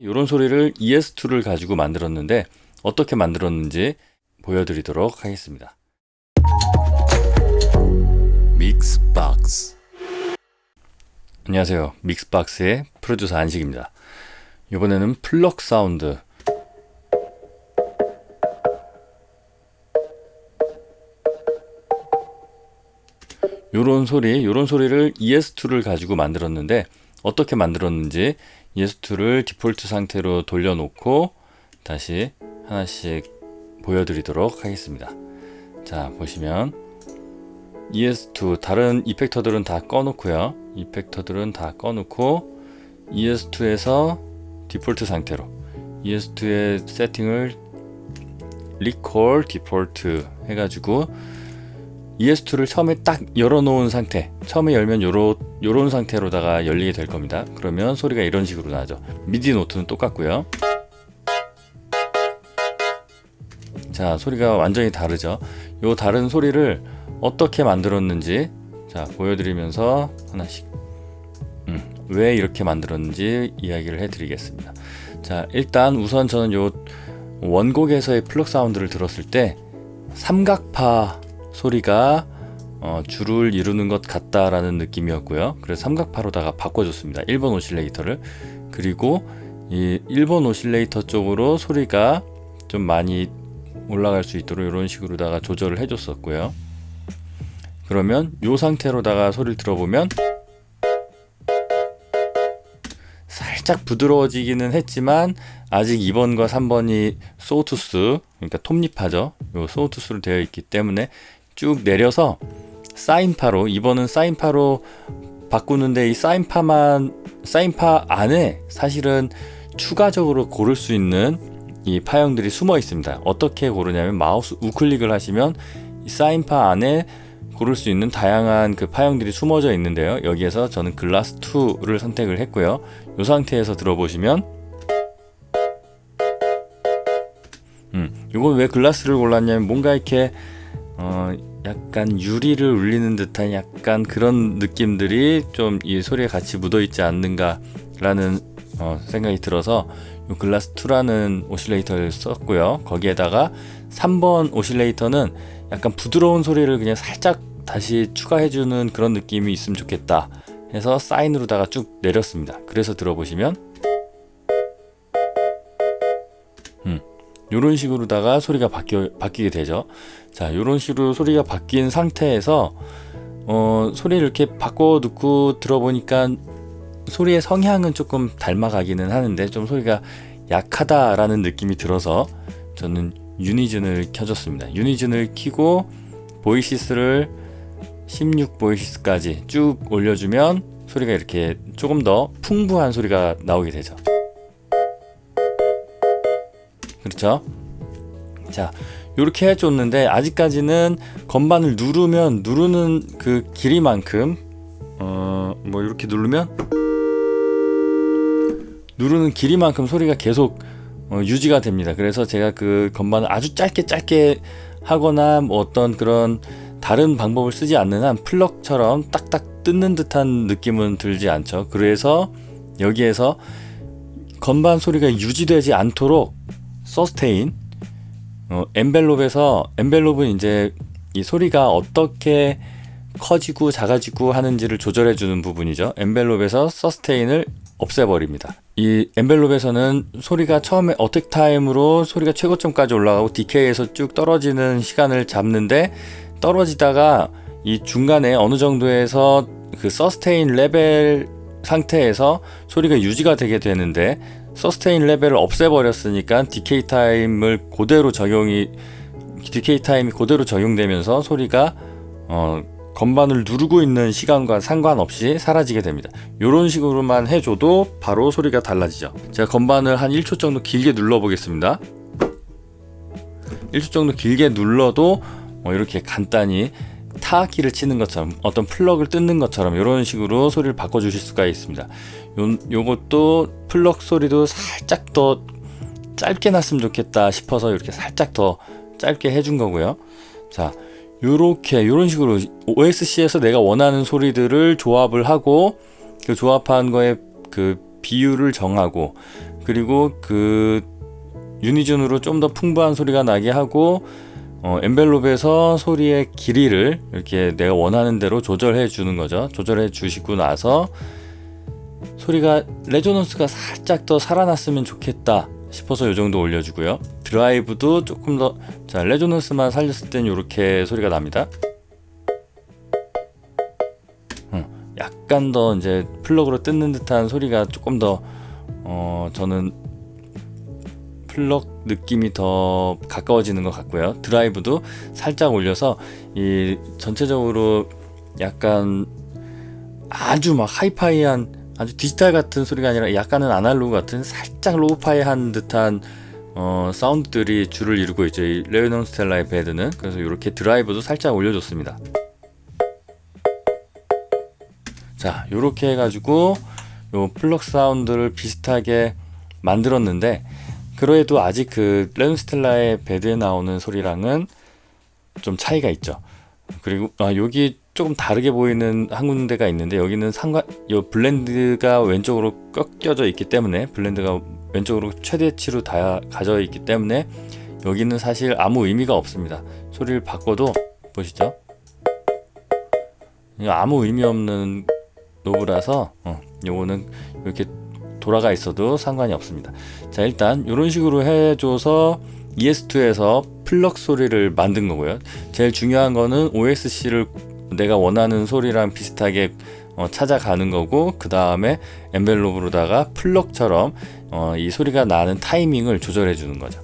이런 소리를 ES2를 가지고 만들었는데 어떻게 만들었는지 보여드리도록 하겠습니다. 믹스박스. 안녕하세요. 믹스박스의 프로듀서 안식입니다. 이번에는 플럭 사운드, 요런 소리를 ES2를 가지고 만들었는데 어떻게 만들었는지 ES2를 디폴트 상태로 돌려놓고 다시 하나씩 보여드리도록 하겠습니다. 자, 보시면 ES2 다른 이펙터들은 다 꺼놓고요. ES2에서 디폴트 상태로 ES2의 세팅을 리콜 디폴트 해가지고 ES2를 처음에 딱 열어놓은 상태, 처음에 열면 요런 상태로다가 열리게 될 겁니다. 그러면 소리가 이런 식으로 나죠. 미디 노트는 똑같고요. 자, 소리가 완전히 다르죠. 요 다른 소리를 어떻게 만들었는지 자 보여드리면서 하나씩 왜 이렇게 만들었는지 이야기를 해드리겠습니다. 자, 일단 우선 저는 요 원곡에서의 플럭 사운드를 들었을 때 삼각파 소리가 줄을 이루는 것 같다라는 느낌이었고요. 그래서 삼각파로다가 바꿔줬습니다. 1번 오실레이터를. 그리고 이 1번 오실레이터 쪽으로 소리가 좀 많이 올라갈 수 있도록 이런 식으로다가 조절을 해줬었고요. 그러면 이 상태로다가 소리를 들어보면 살짝 부드러워지기는 했지만 아직 2번과 3번이 소우투스, 그러니까 톱니파죠. 요 소우투스로 되어 있기 때문에 쭉 내려서 사인파로, 2번은 사인파로 바꾸는데 이 사인파 안에 사실은 추가적으로 고를 수 있는 이 파형들이 숨어 있습니다. 어떻게 고르냐면 마우스 우클릭을 하시면 이 사인파 안에 고를 수 있는 다양한 그 파형들이 숨어져 있는데요. 여기에서 저는 글라스 2를 선택을 했고요. 이 상태에서 들어보시면 이건 왜 글라스를 골랐냐면 뭔가 이렇게 약간 유리를 울리는 듯한 약간 그런 느낌들이 좀 이 소리에 같이 묻어있지 않는가라는 생각이 들어서 이 글라스 2라는 오실레이터를 썼고요. 거기에다가 3번 오실레이터는 약간 부드러운 소리를 그냥 살짝 다시 추가해주는 그런 느낌이 있으면 좋겠다 해서 사인으로다가 쭉 내렸습니다. 그래서 들어보시면 요런 식으로다가 소리가 바뀌게 되죠. 자, 요런 식으로 소리가 바뀐 상태에서 소리를 이렇게 바꿔 듣고 들어보니까 소리의 성향은 조금 닮아가기는 하는데 좀 소리가 약하다라는 느낌이 들어서 저는 유니즌을 켜줬습니다. 유니즌을 켜고 보이시스를 16 보이시스까지 쭉 올려주면 소리가 이렇게 조금 더 풍부한 소리가 나오게 되죠. 그렇죠? 자, 이렇게 해줬는데 아직까지는 건반을 누르는 그 길이만큼 이렇게 누르는 길이만큼 소리가 계속 유지가 됩니다. 그래서 제가 그 건반을 아주 짧게 하거나 뭐 어떤 그런 다른 방법을 쓰지 않는 한 플럭처럼 딱딱 뜯는 듯한 느낌은 들지 않죠. 그래서 여기에서 건반 소리가 유지되지 않도록 서스테인, 엔벨롭은 이제 이 소리가 어떻게 커지고 작아지고 하는지를 조절해 주는 부분이죠. 엔벨롭에서 서스테인을 없애버립니다. 이 엔벨롭에서는 소리가 처음에 어택 타임으로 소리가 최고점까지 올라가고 디케이에서 쭉 떨어지는 시간을 잡는데 떨어지다가 이 중간에 어느 정도에서 그 서스테인 레벨 상태에서 소리가 유지가 되게 되는데 서스테인 레벨을 없애버렸으니까 디케이 타임이 그대로 적용되면서 소리가 건반을 누르고 있는 시간과 상관없이 사라지게 됩니다. 이런 식으로만 해줘도 바로 소리가 달라지죠. 제가 건반을 한 1초 정도 길게 눌러 보겠습니다. 1초 정도 길게 눌러도 이렇게 간단히 타악기를 치는 것처럼 어떤 플럭을 뜯는 것처럼 이런 식으로 소리를 바꿔주실 수가 있습니다. 요것도 플럭 소리도 살짝 더 짧게 났으면 좋겠다 싶어서 이렇게 살짝 더 짧게 해준 거고요. 자, 요런 식으로 OSC에서 내가 원하는 소리들을 조합을 하고 그 조합한 거에 그 비율을 정하고 그리고 그 유니존으로 좀 더 풍부한 소리가 나게 하고 엔벨롭에서 소리의 길이를 이렇게 내가 원하는 대로 조절해 주는 거죠. 조절해 주시고 나서 소리가 레조넌스가 살짝 더 살아났으면 좋겠다 싶어서 이 정도 올려주고요. 드라이브도 조금 더, 자, 레조넌스만 살렸을 땐 이렇게 소리가 납니다. 약간 더 이제 플럭으로 뜯는 듯한 소리가 조금 더 저는 플럭 느낌이 더 가까워지는 것 같고요. 드라이브도 살짝 올려서 이 전체적으로 약간 아주 막 하이파이한, 아주 디지털 같은 소리가 아니라 약간은 아날로그 같은 살짝 로우파이한 듯한 사운드들이 주를 이루고 있죠, 이 레오논 스텔라의 배드는. 그래서 이렇게 드라이브도 살짝 올려줬습니다. 자, 요렇게 해가지고 요 플럭 사운드를 비슷하게 만들었는데, 그래도 아직 그 레오논 스텔라의 배드에 나오는 소리랑은 좀 차이가 있죠. 그리고 여기 조금 다르게 보이는 한 군데가 있는데, 여기는 요 블렌드가 왼쪽으로 꺾여져 있기 때문에, 블렌드가 왼쪽으로 최대치로 다 가져 있기 때문에 여기는 사실 아무 의미가 없습니다. 소리를 바꿔도 보시죠, 아무 의미 없는 노브라서 요거는 이렇게 돌아가 있어도 상관이 없습니다. 자, 일단 이런 식으로 해줘서 ES2에서 플럭 소리를 만든 거고요. 제일 중요한 거는 OSC를 내가 원하는 소리랑 비슷하게 찾아가는 거고, 그 다음에 엔벨롭으로다가 플럭처럼 이 소리가 나는 타이밍을 조절해 주는 거죠.